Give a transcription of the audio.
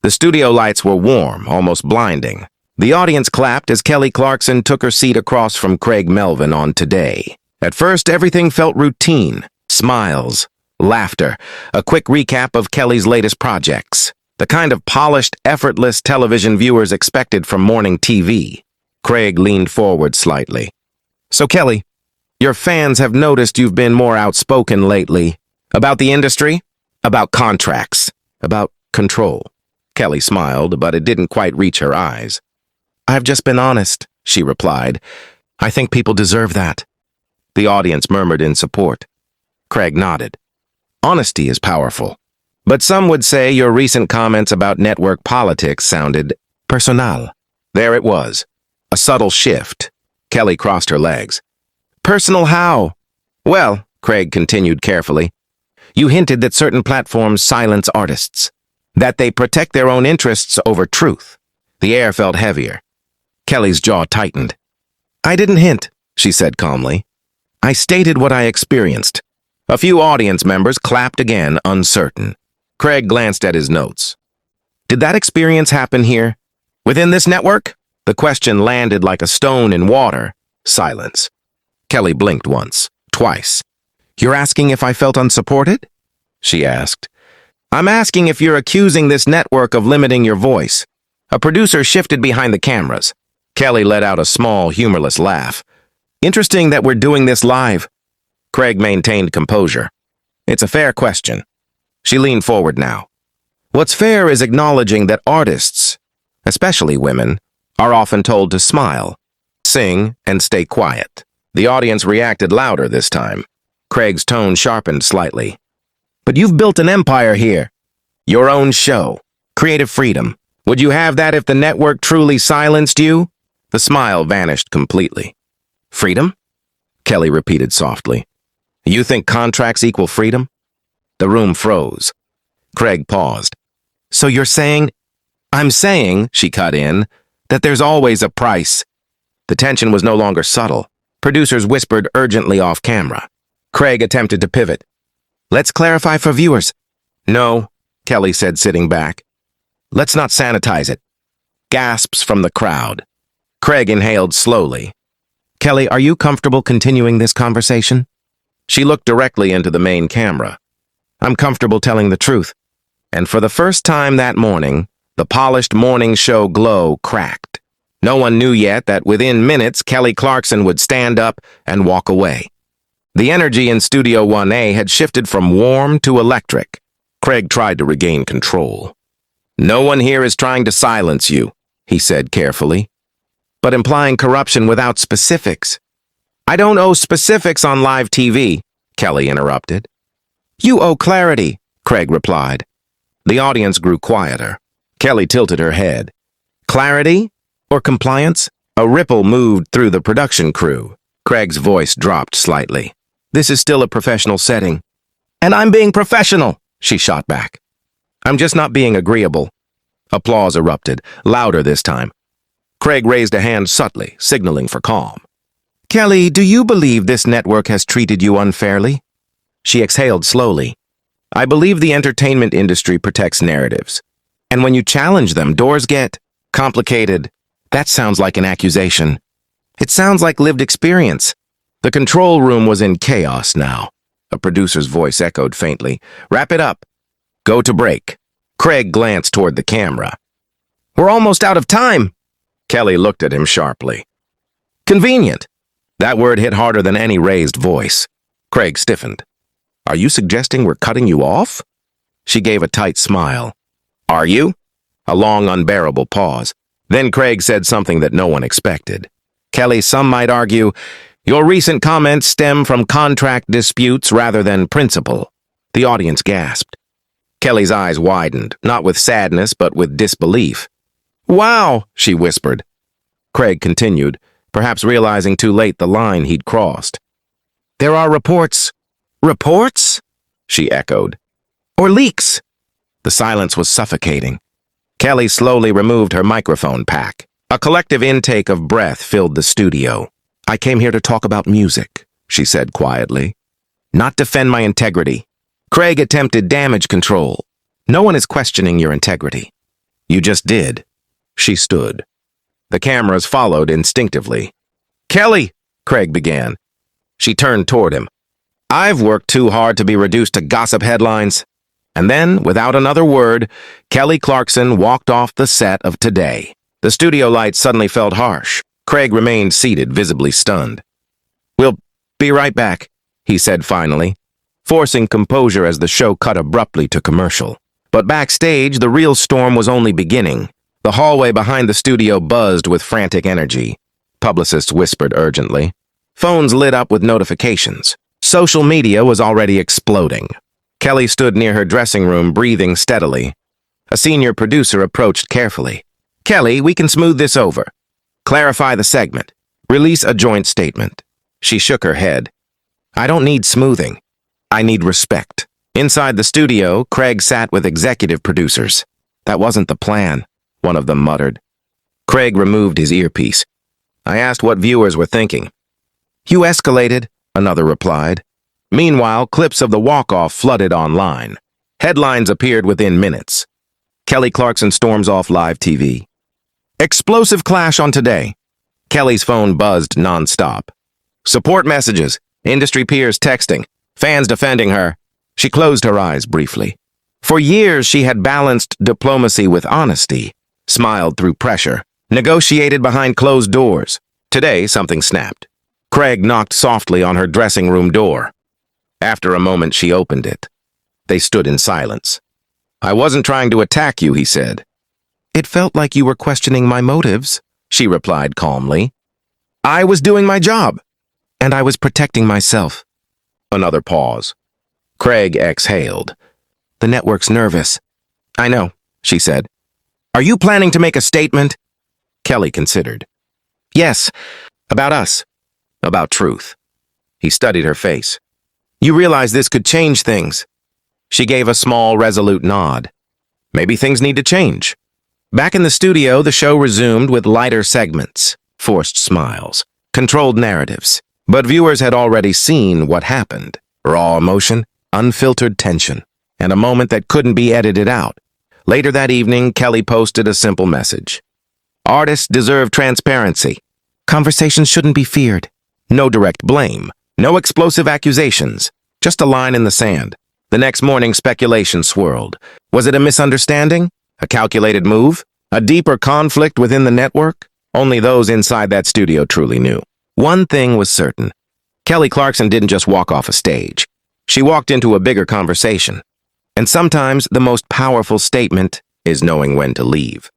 The studio lights were warm, almost blinding. The audience clapped as Kelly Clarkson took her seat across from Craig Melvin on Today. At first, everything felt routine. Smiles, laughter, a quick recap of Kelly's latest projects. The kind of polished, effortless television viewers expected from morning TV. Creig leaned forward slightly. "So Kelly, your fans have noticed you've been more outspoken lately. About the industry? About contracts? About control?" Kelly smiled, but it didn't quite reach her eyes. "I've just been honest," she replied. "I think people deserve that." The audience murmured in support. Creig nodded. Honesty is powerful. But some would say your recent comments about network politics sounded personal. There it was. A subtle shift. Kelly crossed her legs. "Personal how?" "Well," Creig continued carefully, "you hinted that certain platforms silence artists, that they protect their own interests over truth." The air felt heavier. Kelly's jaw tightened. "I didn't hint," she said calmly. "I stated what I experienced." A few audience members clapped again, uncertain. Creig glanced at his notes. "Did that experience happen here? Within this network?" The question landed like a stone in water. Silence. Kelly blinked once, twice. "You're asking if I felt unsupported?" she asked. "I'm asking if you're accusing this network of limiting your voice." A producer shifted behind the cameras. Kelly let out a small, humorless laugh. "Interesting that we're doing this live." Creig maintained composure. "It's a fair question." She leaned forward now. "What's fair is acknowledging that artists, especially women, are often told to smile, sing, and stay quiet." The audience reacted louder this time. Creig's tone sharpened slightly. "But you've built an empire here. Your own show. Creative freedom. Would you have that if the network truly silenced you?" The smile vanished completely. "Freedom?" Kelly repeated softly. "You think contracts equal freedom?" The room froze. Creig paused. "So you're saying—" "I'm saying," she cut in, "that there's always a price." The tension was no longer subtle. Producers whispered urgently off camera. Creig attempted to pivot. "Let's clarify for viewers." "No," Kelly said, sitting back. "Let's not sanitize it." Gasps from the crowd. Creig inhaled slowly. "Kelly, are you comfortable continuing this conversation?" She looked directly into the main camera. "I'm comfortable telling the truth." And for the first time that morning, the polished morning show glow cracked. No one knew yet that within minutes Kelly Clarkson would stand up and walk away. The energy in Studio 1A had shifted from warm to electric. Creig tried to regain control. "No one here is trying to silence you," he said carefully. "But implying corruption without specifics." "I don't owe specifics on live TV," Kelly interrupted. "You owe clarity," Creig replied. The audience grew quieter. Kelly tilted her head. "Clarity or compliance?" A ripple moved through the production crew. Creig's voice dropped slightly. "This is still a professional setting." "And I'm being professional," she shot back. "I'm just not being agreeable." Applause erupted, louder this time. Creig raised a hand subtly, signaling for calm. "Kelly, do you believe this network has treated you unfairly?" She exhaled slowly. "I believe the entertainment industry protects narratives. And when you challenge them, doors get complicated." "That sounds like an accusation." "It sounds like lived experience." The control room was in chaos now. A producer's voice echoed faintly. "Wrap it up. Go to break." Creig glanced toward the camera. "We're almost out of time." Kelly looked at him sharply. "Convenient." That word hit harder than any raised voice. Creig stiffened. "Are you suggesting we're cutting you off?" She gave a tight smile. "Are you?" A long, unbearable pause. Then Creig said something that no one expected. "Kelly, some might argue, your recent comments stem from contract disputes rather than principle." The audience gasped. Kelly's eyes widened, not with sadness, but with disbelief. "Wow," she whispered. Creig continued, perhaps realizing too late the line he'd crossed. "There are reports." "Reports?" she echoed. "Or leaks?" The silence was suffocating. Kelly slowly removed her microphone pack. A collective intake of breath filled the studio. "I came here to talk about music," she said quietly. "Not defend my integrity." Creig attempted damage control. "No one is questioning your integrity. You just did. She stood. The cameras followed instinctively. Kelly, Creig began. She turned toward him. I've worked too hard to be reduced to gossip headlines. And then, without another word, Kelly Clarkson walked off the set of Today. The studio lights suddenly felt harsh. Creig remained seated, visibly stunned. We'll be right back, he said finally, forcing composure as the show cut abruptly to commercial. But backstage, the real storm was only beginning. The hallway behind the studio buzzed with frantic energy. Publicists whispered urgently. Phones lit up with notifications. Social media was already exploding. Kelly stood near her dressing room, breathing steadily. A senior producer approached carefully. Kelly, we can smooth this over. Clarify the segment. Release a joint statement. She shook her head. I don't need smoothing. I need respect. Inside the studio, Creig sat with executive producers. That wasn't the plan, one of them muttered. Creig removed his earpiece. I asked what viewers were thinking. You escalated, another replied. Meanwhile, clips of the walk-off flooded online. Headlines appeared within minutes. Kelly Clarkson storms off live TV. Explosive clash on Today. Kelly's phone buzzed nonstop. Support messages, industry peers texting, fans defending her. She closed her eyes briefly. For years, she had balanced diplomacy with honesty, smiled through pressure, negotiated behind closed doors. Today, something snapped. Creig knocked softly on her dressing room door. After a moment, she opened it. They stood in silence. I wasn't trying to attack you, he said. It felt like you were questioning my motives, she replied calmly. I was doing my job, and I was protecting myself. Another pause. Creig exhaled. The network's nervous. I know, she said. Are you planning to make a statement? Kelly considered. Yes, about us, about truth. He studied her face. You realize this could change things. She gave a small, resolute nod. Maybe things need to change. Back in the studio, the show resumed with lighter segments, forced smiles, controlled narratives. But viewers had already seen what happened. Raw emotion, unfiltered tension, and a moment that couldn't be edited out. Later that evening, Kelly posted a simple message. Artists deserve transparency. Conversations shouldn't be feared. No direct blame. No explosive accusations. Just a line in the sand. The next morning, speculation swirled. Was it a misunderstanding? A calculated move? A deeper conflict within the network? Only those inside that studio truly knew. One thing was certain. Kelly Clarkson didn't just walk off a stage. She walked into a bigger conversation. And sometimes the most powerful statement is knowing when to leave.